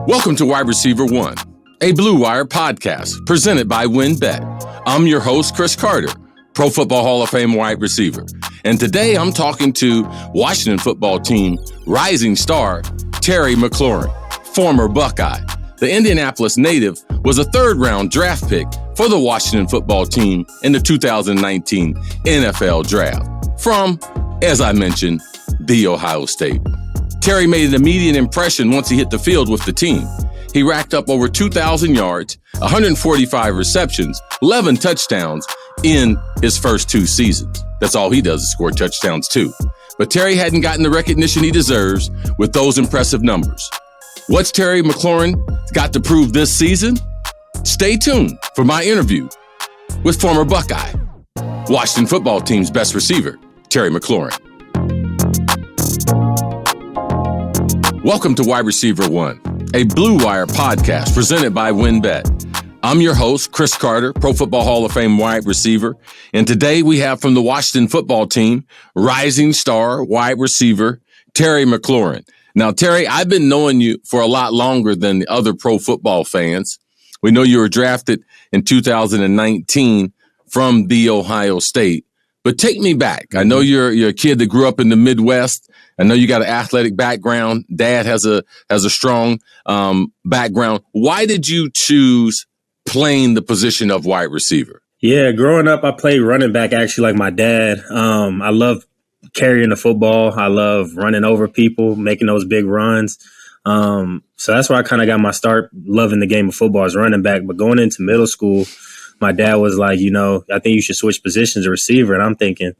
Welcome to Wide Receiver One, a Blue Wire podcast presented by WinBet. I'm your host, Chris Carter, Pro Football Hall of Fame wide receiver. And today I'm talking to Washington football team rising star Terry McLaurin, former Buckeye. The Indianapolis native was a third-round draft pick for the Washington football team in the 2019 NFL Draft from, as I mentioned, The Ohio State. Terry made an immediate impression once he hit the field with the team. He racked up over 2,000 yards, 145 receptions, 11 touchdowns in his first two seasons. That's all he does is score touchdowns too. But Terry hadn't gotten the recognition he deserves with those impressive numbers. What's Terry McLaurin got to prove this season? Stay tuned for my interview with former Buckeye, Washington football team's best receiver, Terry McLaurin. Welcome to Wide Receiver One, a Blue Wire podcast presented by WinBet. I'm your host, Chris Carter, Pro Football Hall of Fame wide receiver. And today we have from the Washington football team, rising star wide receiver, Terry McLaurin. Now, Terry, I've been knowing you for a lot longer than the other pro football fans. We know you were drafted in 2019 from The Ohio State. But take me back. I know you're a kid that grew up in the Midwest. I know you got an athletic background. Dad has a strong background. Why did you choose playing the position of wide receiver? Yeah, growing up, I played running back actually like my dad. I love carrying the football. I love running over people, making those big runs. So that's where I kind of got my start loving the game of football as running back. But going into middle school, my dad was like, I think you should switch positions to receiver. And I'm thinking,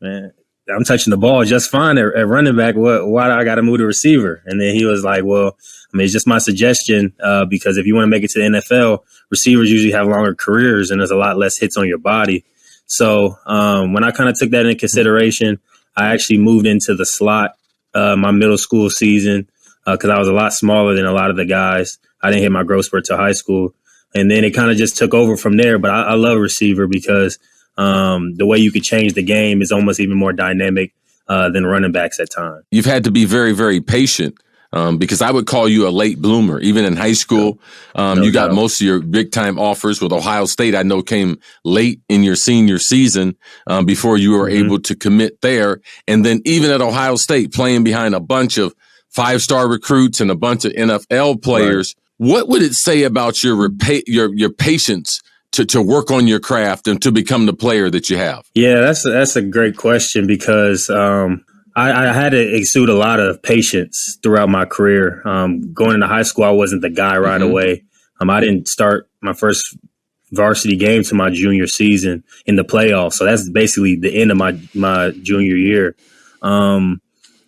man, I'm touching the ball just fine at running back. Why do I got to move to receiver? And then he was like, well, it's just my suggestion because if you want to make it to the NFL, receivers usually have longer careers and there's a lot less hits on your body. So when I kind of took that into consideration, I actually moved into the slot my middle school season because I was a lot smaller than a lot of the guys. I didn't hit my growth spurt till high school. And then it kind of just took over from there. But I love receiver because the way you could change the game is almost even more dynamic than running backs at times. You've had to be very, very patient because I would call you a late bloomer. Even in high school, you got most of your big-time offers with Ohio State, I know came late in your senior season before you were able to commit there. And then even at Ohio State, playing behind a bunch of five-star recruits and a bunch of NFL players, what would it say about your patience to work on your craft and to become the player that you have? Yeah, that's a great question because I had to exude a lot of patience throughout my career. Going into high school, I wasn't the guy right away. I didn't start my first varsity game to my junior season in the playoffs. So that's basically the end of my junior year.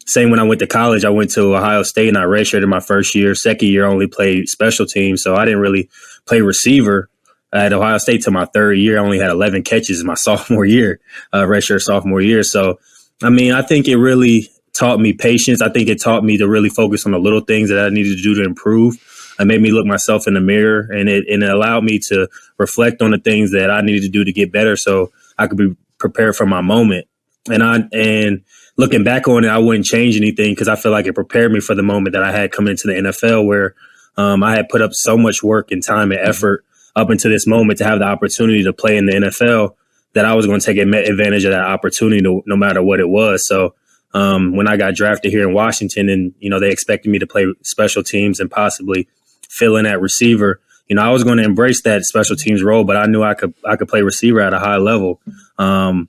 Same when I went to college, I went to Ohio State and I redshirted my first year. Second year, I only played special teams. So I didn't really play receiver at Ohio State till my third year. I only had 11 catches my sophomore year, redshirt sophomore year. So, I think it really taught me patience. I think it taught me to really focus on the little things that I needed to do to improve. It made me look myself in the mirror and it allowed me to reflect on the things that I needed to do to get better so I could be prepared for my moment. And looking back on it, I wouldn't change anything because I feel like it prepared me for the moment that I had coming into the NFL where I had put up so much work and time and effort up until this moment to have the opportunity to play in the NFL that I was going to take advantage of that opportunity no matter what it was. So when I got drafted here in Washington and, they expected me to play special teams and possibly fill in at receiver, I was going to embrace that special teams role, but I knew I could play receiver at a high level. I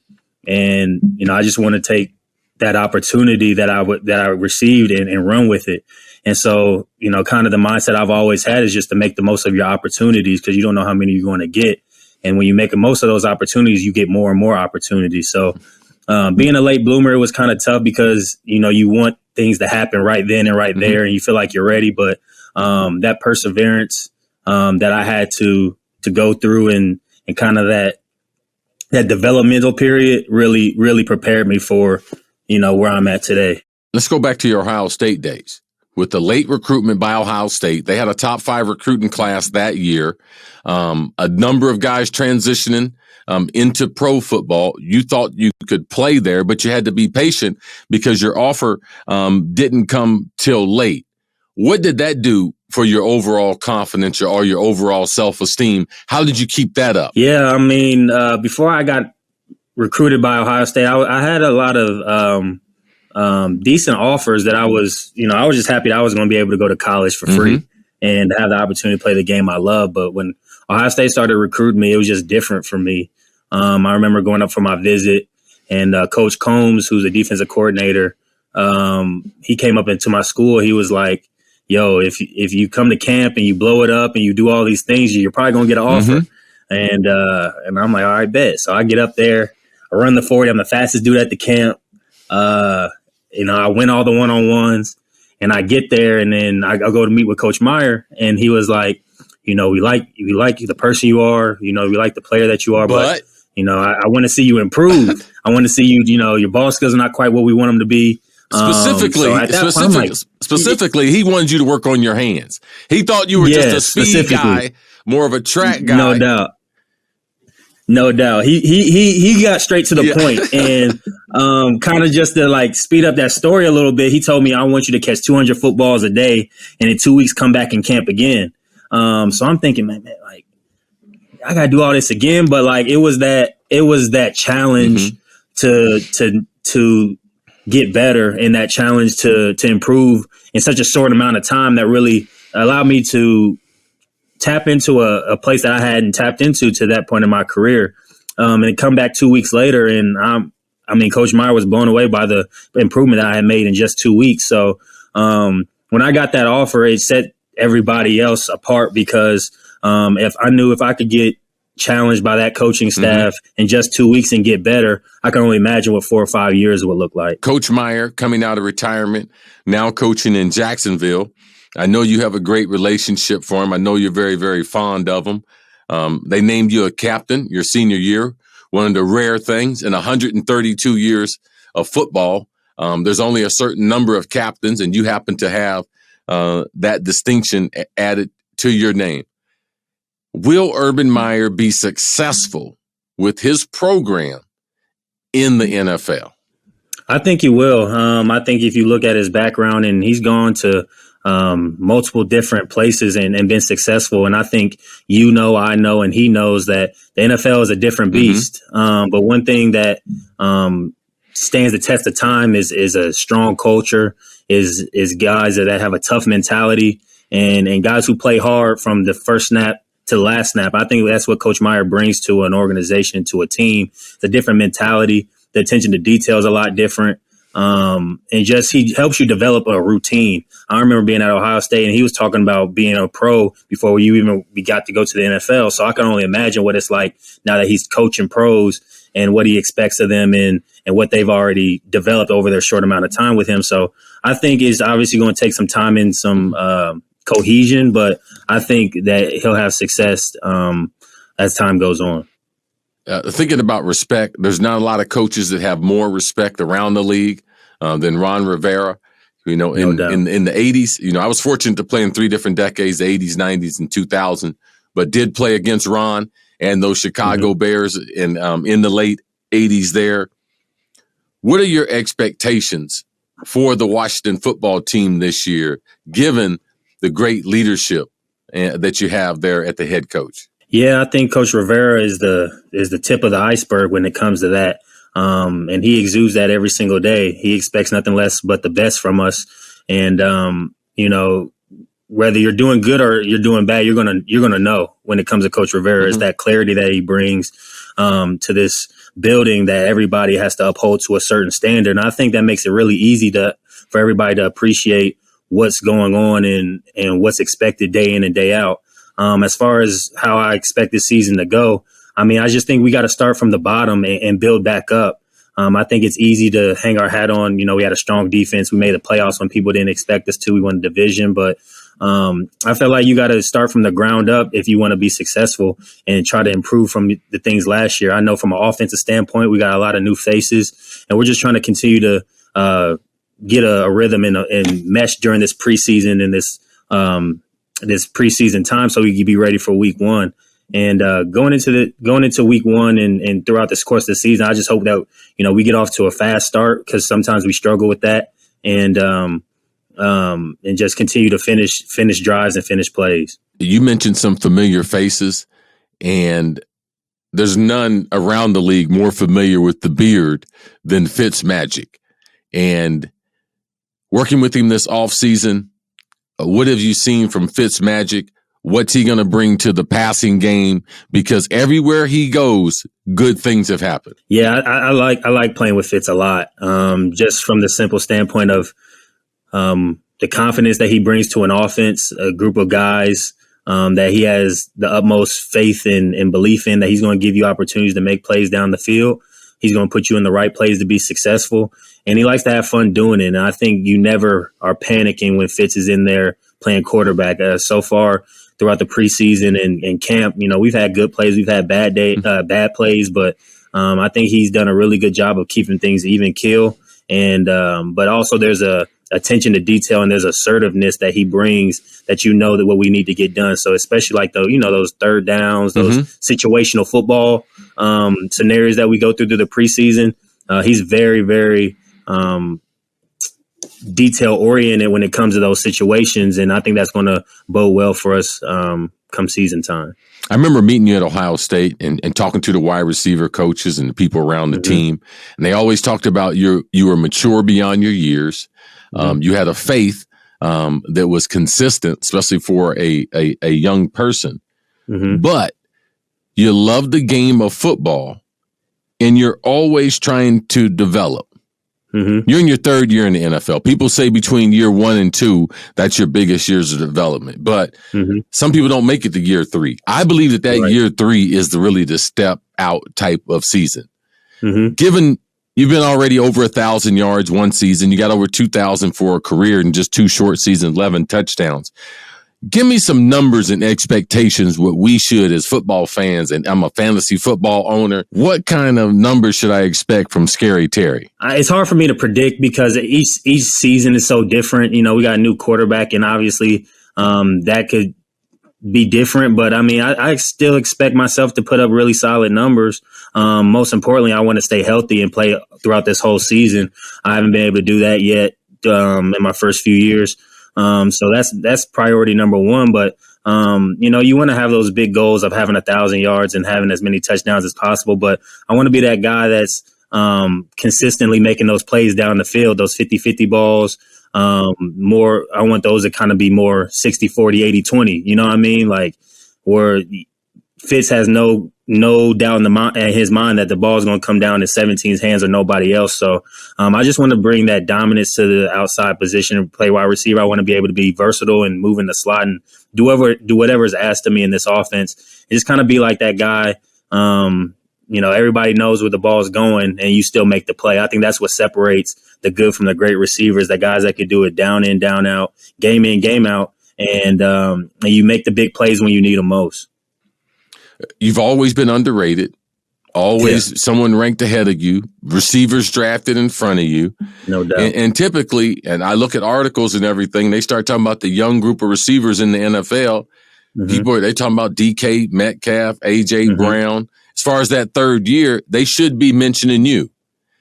just want to take that opportunity that I received and run with it. And so, kind of the mindset I've always had is just to make the most of your opportunities because you don't know how many you're going to get. And when you make the most of those opportunities, you get more and more opportunities. So being a late bloomer, it was kind of tough because, you want things to happen right then and right there and you feel like you're ready. But that perseverance that I had to go through and kind of that developmental period really, really prepared me for, where I'm at today. Let's go back to your Ohio State days. With the late recruitment by Ohio State, they had a top 5 recruiting class that year. A number of guys transitioning into pro football. You thought you could play there, but you had to be patient because your offer didn't come till late. What did that do for your overall confidence or your overall self-esteem. How did you keep that up? Yeah, I mean, before I got recruited by Ohio State, I had a lot of decent offers that I was just happy that I was going to be able to go to college for free and have the opportunity to play the game I love. But when Ohio State started recruiting me, it was just different for me. I remember going up for my visit, and Coach Combs, who's a defensive coordinator, he came up into my school. He was like, yo, if you come to camp and you blow it up and you do all these things, you're probably going to get an offer. And I'm like, all right, bet. So I get up there, I run the 40. I'm the fastest dude at the camp. I win all the one-on-ones, and I get there, and then I go to meet with Coach Meyer, and he was like, we like the person you are, we like the player that you are, but I want to see you improve. I want to see you, your ball skills are not quite what we want them to be. Specifically, he wanted you to work on your hands. He thought you were just a speed guy, more of a track guy. No doubt. He got straight to the point, and kind of just to like speed up that story a little bit. He told me, I want you to catch 200 footballs a day, and in 2 weeks come back and camp again. So I'm thinking, man, like I gotta do all this again, but like it was that challenge to get better, and that challenge to improve in such a short amount of time that really allowed me to tap into a place that I hadn't tapped into to that point in my career. And come back 2 weeks later, and Coach Meyer was blown away by the improvement that I had made in just 2 weeks. So when I got that offer, it set everybody else apart, because if I could get challenged by that coaching staff in just 2 weeks and get better, I can only imagine what 4 or 5 years would look like. Coach Meyer coming out of retirement, now coaching in Jacksonville. I know you have a great relationship for him. I know you're very, very fond of him. They named you a captain your senior year, one of the rare things in 132 years of football. There's only a certain number of captains, and you happen to have that distinction added to your name. Will Urban Meyer be successful with his program in the NFL? I think he will. I think if you look at his background, and he's gone to multiple different places and been successful. And I think, I know, and he knows that the NFL is a different beast. But one thing that stands the test of time is a strong culture, is guys that have a tough mentality, and guys who play hard from the first snap to the last snap. I think that's what Coach Meyer brings to an organization, to a team. It's a different mentality. The attention to detail is a lot different. And just he helps you develop a routine. I remember being at Ohio State, and he was talking about being a pro before we got to go to the NFL. So I can only imagine what it's like now that he's coaching pros, and what he expects of them, and what they've already developed over their short amount of time with him. So I think it's obviously going to take some time and some cohesion, but I think that he'll have success as time goes on. Thinking about respect, there's not a lot of coaches that have more respect around the league than Ron Rivera. In the 80s, I was fortunate to play in 3 different decades, the 80s, 90s, and 2000, but did play against Ron and those Chicago Bears in the late 80s there. What are your expectations for the Washington football team this year, given the great leadership that you have there at the head coach? Yeah, I think Coach Rivera is the tip of the iceberg when it comes to that. And he exudes that every single day. He expects nothing less but the best from us. And, whether you're doing good or you're doing bad, you're gonna know when it comes to Coach Rivera. Is that clarity that he brings to this building, that everybody has to uphold to a certain standard. And I think that makes it really easy for everybody to appreciate what's going on and what's expected day in and day out. As far as how I expect this season to go, I just think we got to start from the bottom and build back up. I think it's easy to hang our hat on. We had a strong defense. We made the playoffs when people didn't expect us to. We won the division, but I feel like you got to start from the ground up if you want to be successful and try to improve from the things last year. I know from an offensive standpoint, we got a lot of new faces, and we're just trying to continue to get a rhythm and mesh during this preseason and this preseason time, so we can be ready for week 1. And going into week 1 and throughout this course of the season, I just hope that we get off to a fast start, because sometimes we struggle with that. And and just continue to finish drives and finish plays. You mentioned some familiar faces, and there's none around the league more familiar with the beard than Fitzmagic. And working with him this offseason, what have you seen from Fitzmagic? What's he going to bring to the passing game? Because everywhere he goes, good things have happened. Yeah, I like playing with Fitz a lot, just from the simple standpoint of the confidence that he brings to an offense, a group of guys that he has the utmost faith and belief in, that he's going to give you opportunities to make plays down the field. He's going to put you in the right place to be successful. And he likes to have fun doing it. And I think you never are panicking when Fitz is in there playing quarterback. So far throughout the preseason and camp, we've had good plays. We've had bad plays. But I think he's done a really good job of keeping things even keel. And but also there's a attention to detail and there's assertiveness that he brings that that what we need to get done. So especially like those third downs, those situational football scenarios that we go through the preseason, he's very, very detail oriented when it comes to those situations, and I think that's going to bode well for us come season time. I remember meeting you at Ohio State and talking to the wide receiver coaches and the people around the team, and they always talked about you were mature beyond your years. You had a faith that was consistent, especially for a young person. But you love the game of football, and you're always trying to develop. You're in your third year in the NFL. People say between year 1 and 2, that's your biggest years of development. But some people don't make it to year 3. I believe that right. Year 3 is really the step out type of season. Given you've been already over 1,000 yards one season, you got over 2,000 for a career in just 2 short seasons, 11 touchdowns. Give me some numbers and expectations, what we should as football fans, and I'm a fantasy football owner. What kind of numbers should I expect from Scary Terry? It's hard for me to predict because each season is so different. We got a new quarterback, and obviously that could be different. But, I still expect myself to put up really solid numbers. Most importantly, I want to stay healthy and play throughout this whole season. I haven't been able to do that yet in my first few years. So that's priority number 1. But, you want to have those big goals of having 1,000 yards and having as many touchdowns as possible. But I want to be that guy that's consistently making those plays down the field, those 50-50 balls. I want those to kind of be more 60-40, 80-20. You know what I mean? Like where Fitz has no doubt in his mind that the ball is going to come down in 17's hands or nobody else. So I just want to bring that dominance to the outside position and play wide receiver. I want to be able to be versatile and move in the slot and do whatever is asked of me in this offense. And just kind of be like that guy. Everybody knows where the ball is going and you still make the play. I think that's what separates the good from the great receivers, the guys that could do it down in, down out, game in, game out. And you make the big plays when you need them most. You've always been underrated, always someone ranked ahead of you, receivers drafted in front of you. No doubt. And typically, and I look at articles and everything, they start talking about the young group of receivers in the NFL. People, they talking about DK Metcalf, A.J. Brown. As far as that third year, they should be mentioning you.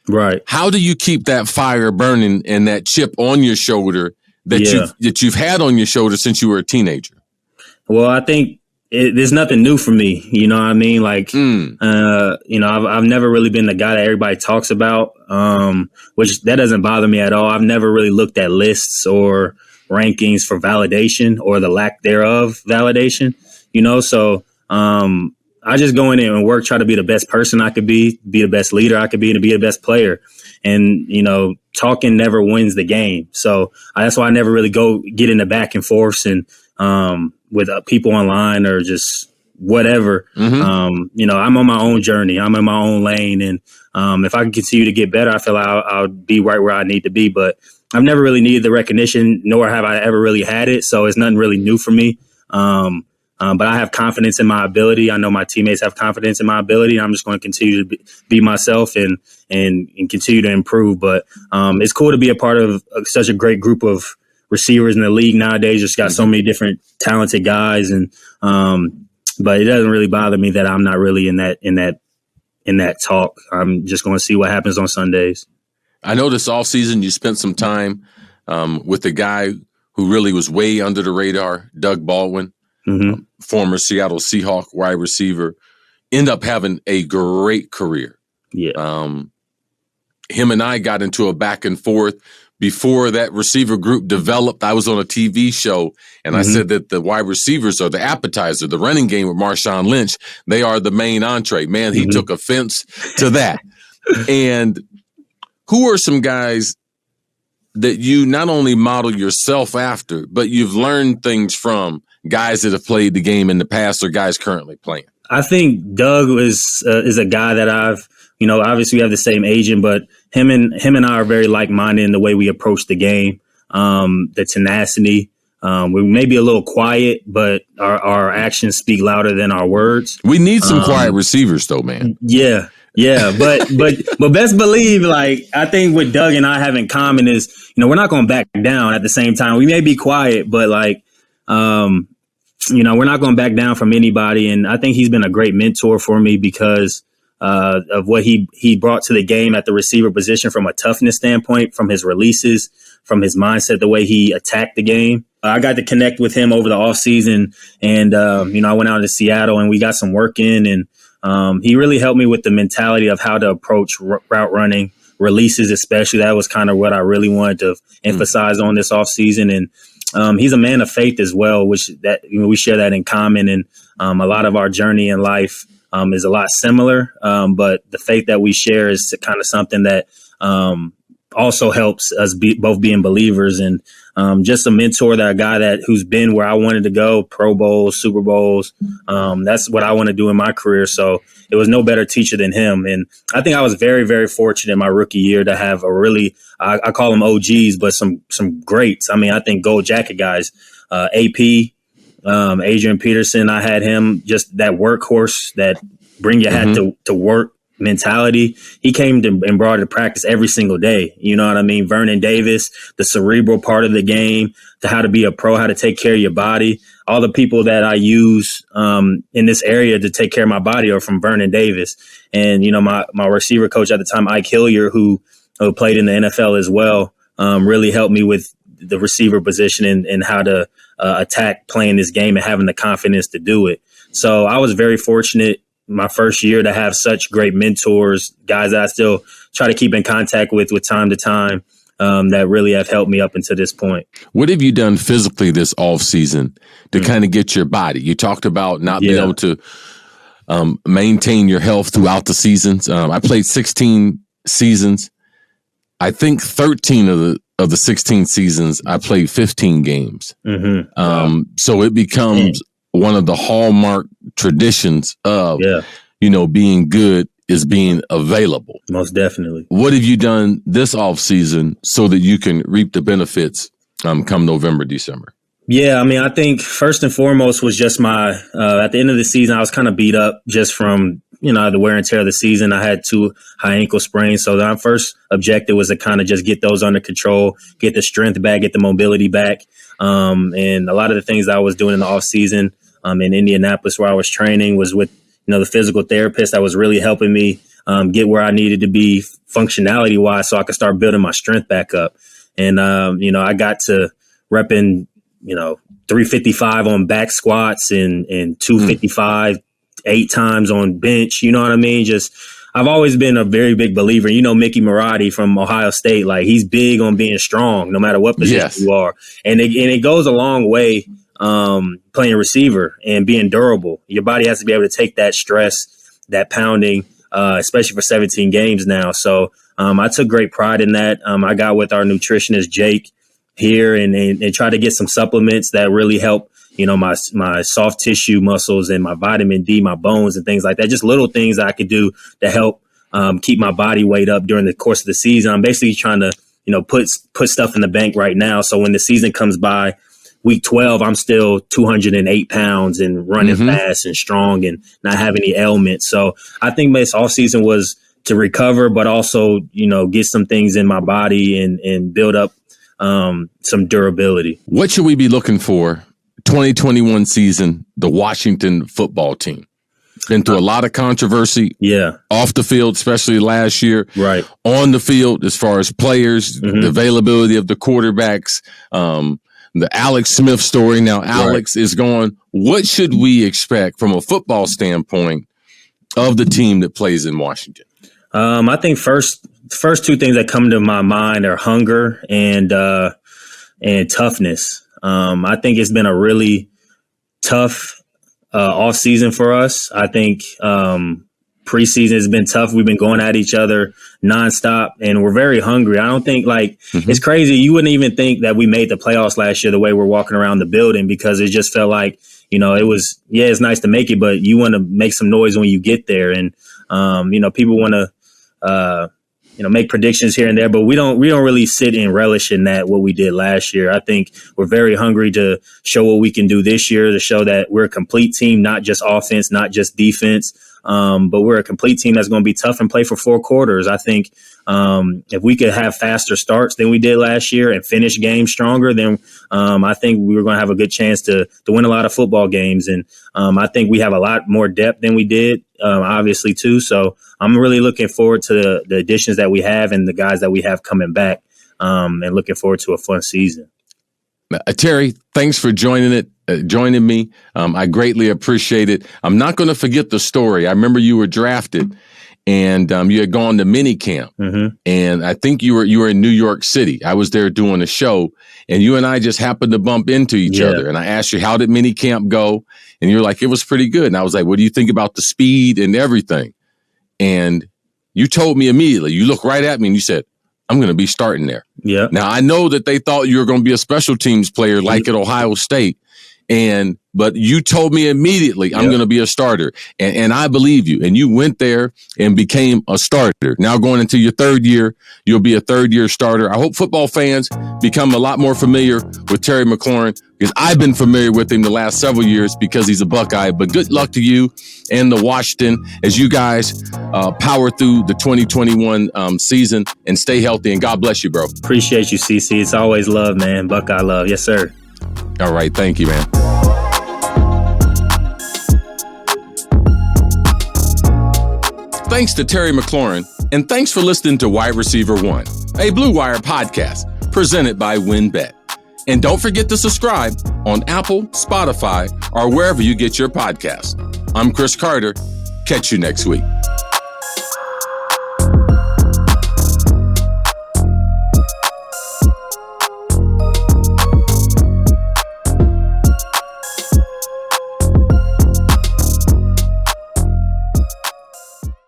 Right. How do you keep that fire burning and that chip on your shoulder that you've had on your shoulder since you were a teenager? Well, I think there's nothing new for me. You know what I mean? Like, I've never really been the guy that everybody talks about, which that doesn't bother me at all. I've never really looked at lists or rankings for validation or the lack thereof validation, so I just go in there and work, try to be the best person I could be the best leader I could be, and to be the best player. And, talking never wins the game. So that's why I never really get in the back and forths and with people online or just whatever. I'm on my own journey. I'm in my own lane. And if I can continue to get better, I feel like I'll be right where I need to be. But I've never really needed the recognition, nor have I ever really had it. So it's nothing really new for me. But I have confidence in my ability. I know my teammates have confidence in my ability. I'm just going to continue to be myself and continue to improve. But it's cool to be a part of such a great group of receivers in the league nowadays. Just got so many different talented guys, and but it doesn't really bother me that I'm not really in that talk. I'm just going to see what happens on Sundays. I know this offseason you spent some time with the guy who really was way under the radar, Doug Baldwin, former Seattle Seahawk wide receiver, ended up having a great career. Yeah. Him and I got into a back and forth before that receiver group developed. I was on a TV show, and I said that the wide receivers are the appetizer, the running game with Marshawn Lynch. They are the main entree. Man, he took offense to that. And who are some guys that you not only model yourself after, but you've learned things from, guys that have played the game in the past or guys currently playing? I think Doug is a guy that I've, obviously we have the same agent, but him and I are very like-minded in the way we approach the game, the tenacity. We may be a little quiet, but our actions speak louder than our words. We need some quiet receivers, though, man. Yeah, but best believe, I think what Doug and I have in common is, we're not going to back down. At the same time, we may be quiet, but we're not going to back down from anybody. And I think he's been a great mentor for me because of what he brought to the game at the receiver position from a toughness standpoint, from his releases, from his mindset, the way he attacked the game. I got to connect with him over the offseason, and I went out to Seattle and we got some work in, and he really helped me with the mentality of how to approach route running, releases especially. That was kind of what I really wanted to emphasize on this offseason. And he's a man of faith as well, which that we share that in common, and a lot of our journey in life is a lot similar, but the faith that we share is kind of something that also helps us both being believers, and just a mentor, that a guy who's been where I wanted to go, Pro Bowls, Super Bowls. That's what I want to do in my career. So it was no better teacher than him. And I think I was very, very fortunate in my rookie year to have a really, I call them OGs, but some greats. I mean, I think gold jacket guys, AP, Adrian Peterson. I had him, just that workhorse, that bring your hat to work mentality. He came and brought it to practice every single day. You know what I mean? Vernon Davis, the cerebral part of the game, to how to be a pro, how to take care of your body. All the people that I use in this area to take care of my body are from Vernon Davis. And, my receiver coach at the time, Ike Hillier, who played in the NFL as well, really helped me with the receiver position and how to attack playing this game and having the confidence to do it. So I was very fortunate my first year to have such great mentors, guys that I still try to keep in contact with time to time, that really have helped me up until this point. What have you done physically this off season to kind of get your body? You talked about not being able to maintain your health throughout the seasons. I played 16 seasons. I think 13 of the 16 seasons, I played 15 games. So it becomes one of the hallmark traditions of, being good is being available. Most definitely. What have you done this off season so that you can reap the benefits come November, December? Yeah, I mean, I think first and foremost was just my, at the end of the season, I was kind of beat up just from, the wear and tear of the season. I had 2 high ankle sprains. So my first objective was to kind of just get those under control, get the strength back, get the mobility back. And a lot of the things that I was doing in the off season in Indianapolis where I was training was with, the physical therapist that was really helping me get where I needed to be functionality wise so I could start building my strength back up. And, I got to repping, 355 on back squats and 255 8 times on bench. You know what I mean? I've always been a very big believer. Mickey Marotti from Ohio State, he's big on being strong no matter what position you are. And it goes a long way playing receiver and being durable. Your body has to be able to take that stress, that pounding, especially for 17 games now. So I took great pride in that. I got with our nutritionist, Jake, here and try to get some supplements that really help, my soft tissue muscles and my vitamin D, my bones and things like that. Just little things that I could do to help keep my body weight up during the course of the season. I'm basically trying to, put stuff in the bank right now. So when the season comes by, week 12, I'm still 208 pounds and running fast and strong and not have any ailments. So I think this off season was to recover, but also, get some things in my body and build up some durability. What should we be looking for 2021 season, the Washington football team? Been through a lot of controversy. Yeah. Off the field, especially last year. Right. On the field, as far as players, the availability of the quarterbacks, the Alex Smith story. Now, Alex is going. What should we expect from a football standpoint of the team that plays in Washington? I think first two things that come to my mind are hunger and toughness. I think it's been a really tough off season for us. I think preseason has been tough. We've been going at each other nonstop, and we're very hungry. I don't think it's crazy. You wouldn't even think that we made the playoffs last year the way we're walking around the building, because it just felt like, it was, it's nice to make it, but you want to make some noise when you get there. And, people want to, make predictions here and there, but we don't really sit and relish in that, what we did last year. I think we're very hungry to show what we can do this year, to show that we're a complete team, not just offense, not just defense. But we're a complete team that's going to be tough and play for 4 quarters. I think if we could have faster starts than we did last year and finish games stronger, then I think we were going to have a good chance to win a lot of football games. And I think we have a lot more depth than we did, obviously, too. So I'm really looking forward to the additions that we have and the guys that we have coming back, and looking forward to a fun season. Terry, thanks for joining me. I greatly appreciate it. I'm not going to forget the story. I remember you were drafted, and you had gone to mini camp, and I think you were in New York City. I was there doing a show, and you and I just happened to bump into each other. And I asked you, how did mini camp go? And you're like, it was pretty good. And I was like, what do you think about the speed and everything? And you told me immediately. You looked right at me and you said, I'm going to be starting there. Yeah. Now, I know that they thought you were going to be a special teams player like at Ohio State. But you told me immediately, I'm going to be a starter. And I believe you. And you went there and became a starter. Now going into your 3rd year, you'll be a 3rd-year starter. I hope football fans become a lot more familiar with Terry McLaurin, because I've been familiar with him the last several years because he's a Buckeye. But good luck to you and the Washington as you guys power through the 2021 season, and stay healthy. And God bless you, bro. Appreciate you, CC. It's always love, man. Buckeye love. Yes, sir. All right. Thank you, man. Thanks to Terry McLaurin, and thanks for listening to Wide Receiver One, a Blue Wire podcast presented by WinBet. And don't forget to subscribe on Apple, Spotify, or wherever you get your podcasts. I'm Chris Carter. Catch you next week.